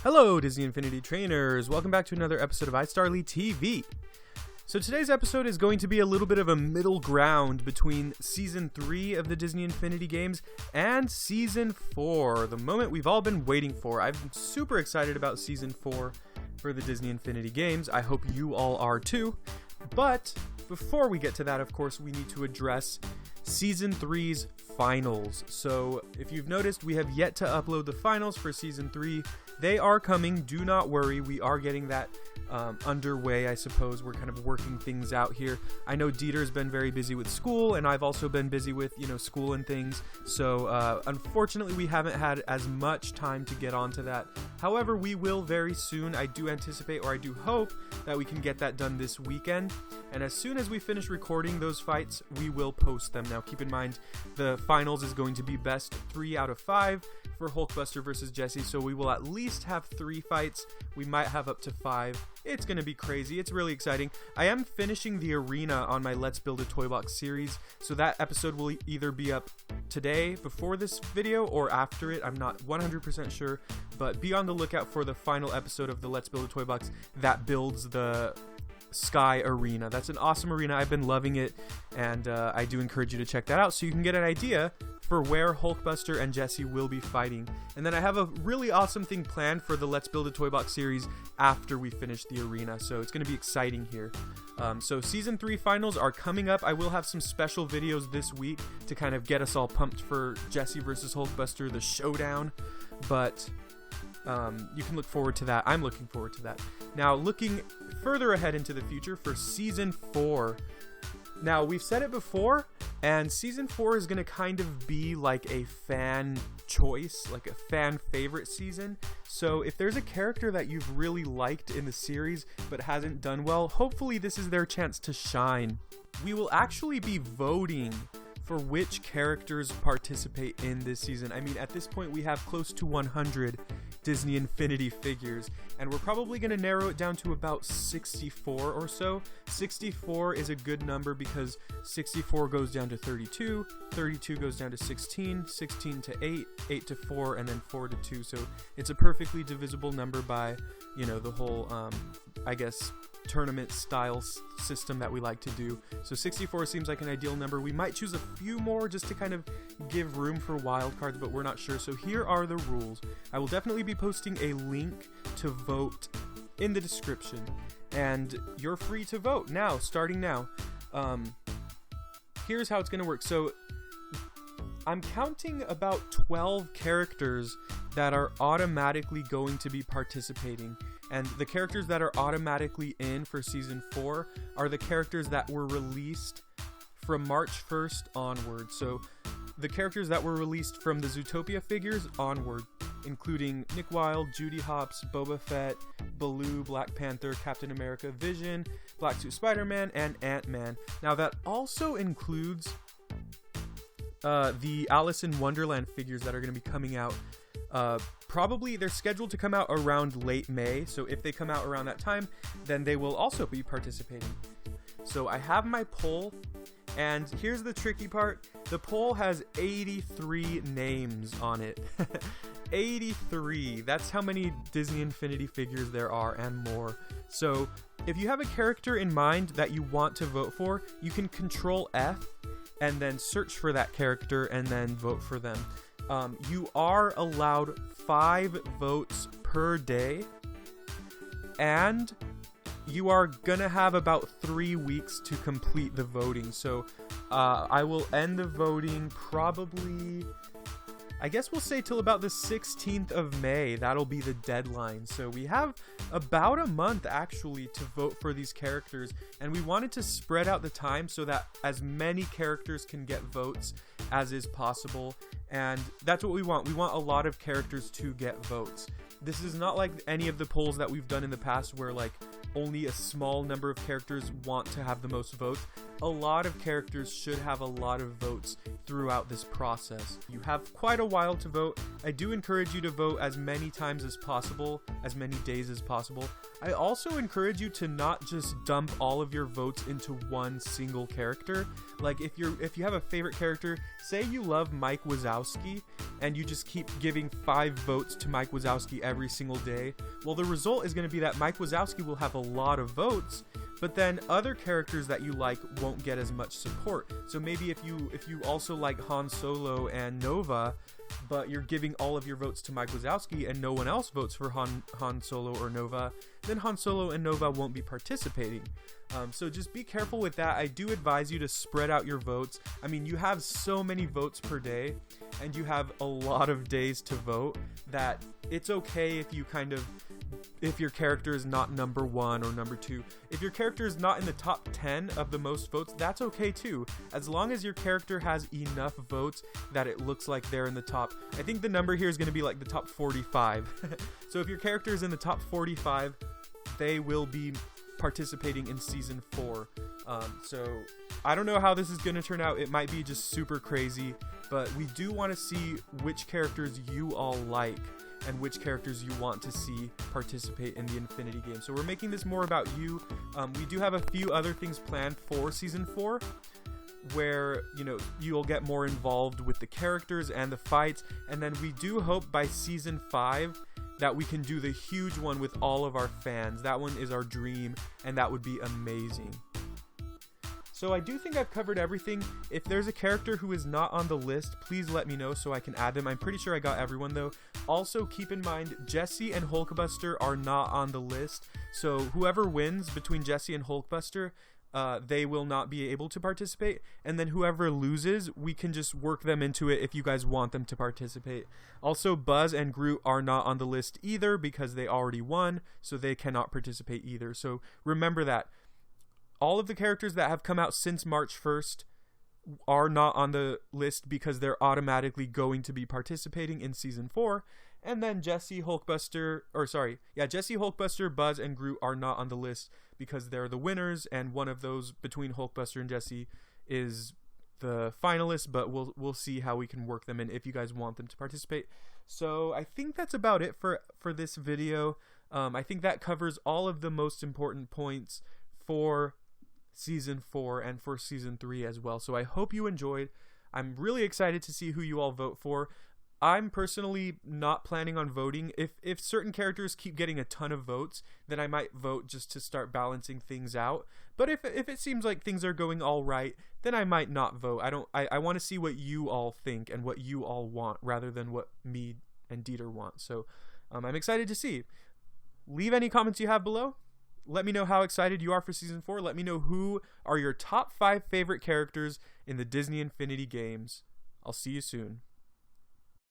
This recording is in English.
Hello Disney Infinity Trainers, welcome back to another episode of iStarlyTV. So today's episode is going to be a little bit of a middle ground between Season 3 of the Disney Infinity games and Season 4, the moment we've all been waiting for. I'm super excited about Season 4 for the Disney Infinity games. I hope you all are too. But before we get to that, of course, we need to address Season 3's finals. So if you've noticed, we have yet to upload the finals for Season 3. They are coming, do not worry, we are getting that underway, I suppose. We're kind of working things out here. I know Dieter's been very busy with school, and I've also been busy with, school and things. So unfortunately, we haven't had as much time to get onto that. However, we will very soon. I do anticipate, or I do hope, that we can get that done this weekend. And as soon as we finish recording those fights, we will post them. Now, keep in mind, the finals is going to be best 3 out of 5 for Hulkbuster versus Jesse, so we will at least have 3 fights. We might have up to 5. It's going to be crazy. It's really exciting. I am finishing the arena on my Let's Build a Toy Box series, so that episode will either be up today before this video or after it. I'm not 100% sure, but be on the lookout for the final episode of the Let's Build a Toy Box that builds the Sky Arena. That's an awesome arena. I've been loving it, and I do encourage you to check that out so you can get an idea for where Hulkbuster and Jesse will be fighting. And then I have a really awesome thing planned for the Let's Build a Toy Box series after we finish the arena, so it's going to be exciting here. So Season 3 finals are coming up. I will have some special videos this week to kind of get us all pumped for Jesse versus Hulkbuster, the showdown, but you can look forward to that. I'm looking forward to that. Now, looking further ahead into the future for Season 4. Now, we've said it before, and Season 4 is going to kind of be like a fan choice, like a fan favorite season. So if there's a character that you've really liked in the series but hasn't done well, hopefully this is their chance to shine. We will actually be voting for which characters participate in this season. I mean, at this point, we have close to 100 Disney Infinity figures, and we're probably going to narrow it down to about 64 or so. 64 is a good number because 64 goes down to 32, 32 goes down to 16, 16 to 8, 8 to 4, and then 4 to 2. So it's a perfectly divisible number by, the whole, I guess, tournament style system that we like to do. So 64 seems like an ideal number. We might choose a few more just to kind of give room for wild cards, but we're not sure. So here are the rules. I will definitely be posting a link to vote in the description, and you're free to vote now, starting now. Here's how it's going to work. So I'm counting about 12 characters that are automatically going to be participating. And the characters that are automatically in for Season 4 are the characters that were released from March 1st onward. So the characters that were released from the Zootopia figures onward, including Nick Wilde, Judy Hopps, Boba Fett, Baloo, Black Panther, Captain America, Vision, Black Suit Spider-Man, and Ant-Man. Now that also includes the Alice in Wonderland figures that are going to be coming out. Probably they're scheduled to come out around late May, so if they come out around that time, then they will also be participating. So I have my poll, and here's the tricky part. The poll has 83 names on it. 83. That's how many Disney Infinity figures there are, and more. So if you have a character in mind that you want to vote for, you can Control F and then search for that character and then vote for them. You are allowed 5 votes per day, and you are gonna have about 3 weeks to complete the voting. So I will end the voting probably, I guess we'll say till about the 16th of May. That'll be the deadline. So we have about a month actually to vote for these characters, and we wanted to spread out the time so that as many characters can get votes as is possible. And that's what we want. We want a lot of characters to get votes. This is not like any of the polls that we've done in the past where like only a small number of characters want to have the most votes. a lot of characters should have a lot of votes throughout this process. You have quite a while to vote. I do encourage you to vote as many times as possible, as many days as possible. I also encourage you to not just dump all of your votes into one single character. Like if you have a favorite character, say you love Mike Wazowski, and you just keep giving 5 votes to Mike Wazowski every single day, well, the result is going to be that Mike Wazowski will have a lot of votes, but then other characters that you like won't get as much support. So maybe if you also like Han Solo and Nova, but you're giving all of your votes to Mike Wazowski and no one else votes for Han Solo or Nova, then Han Solo and Nova won't be participating. So just be careful with that. I do advise you to spread out your votes. I mean, you have so many votes per day, and you have a lot of days to vote, that it's okay if your character is not number 1 or number 2. If your character is not in the top 10 of the most votes, that's okay too, as long as your character has enough votes that it looks like they're in the top. I think the number here is going to be like the top 45. So if your character is in the top 45, they will be participating in season 4. So I don't know how this is going to turn out. It might be just super crazy, but we do want to see which characters you all like and which characters you want to see participate in the Infinity Game. So we're making this more about you. We do have a few other things planned for season 4, where you'll get more involved with the characters and the fights, and then we do hope by season 5 that we can do the huge one with all of our fans. That one is our dream, and that would be amazing. So I do think I've covered everything. If there's a character who is not on the list, please let me know so I can add them. I'm pretty sure I got everyone though. Also keep in mind, Jesse and Hulkbuster are not on the list. So whoever wins between Jesse and Hulkbuster, they will not be able to participate. And then whoever loses, we can just work them into it if you guys want them to participate. Also, Buzz and Groot are not on the list either because they already won, so they cannot participate either. So remember that. All of the characters that have come out since March 1st are not on the list because they're automatically going to be participating in season 4. And then Jesse, Hulkbuster, Buzz, and Groot are not on the list because they're the winners, and one of those between Hulkbuster and Jesse is the finalist, but we'll see how we can work them in if you guys want them to participate. So I think that's about it for this video. I think that covers all of the most important points for season 4 and for season 3 as well. So I hope you enjoyed. I'm really excited to see who you all vote for. I'm personally not planning on voting. If certain characters keep getting a ton of votes, then I might vote just to start balancing things out. But if it seems like things are going all right, then I might not vote. I want to see what you all think and what you all want rather than what me and Dieter want. So I'm excited to see. Leave any comments you have below. Let me know how excited you are for season 4. Let me know who are your top 5 favorite characters in the Disney Infinity Games. I'll see you soon.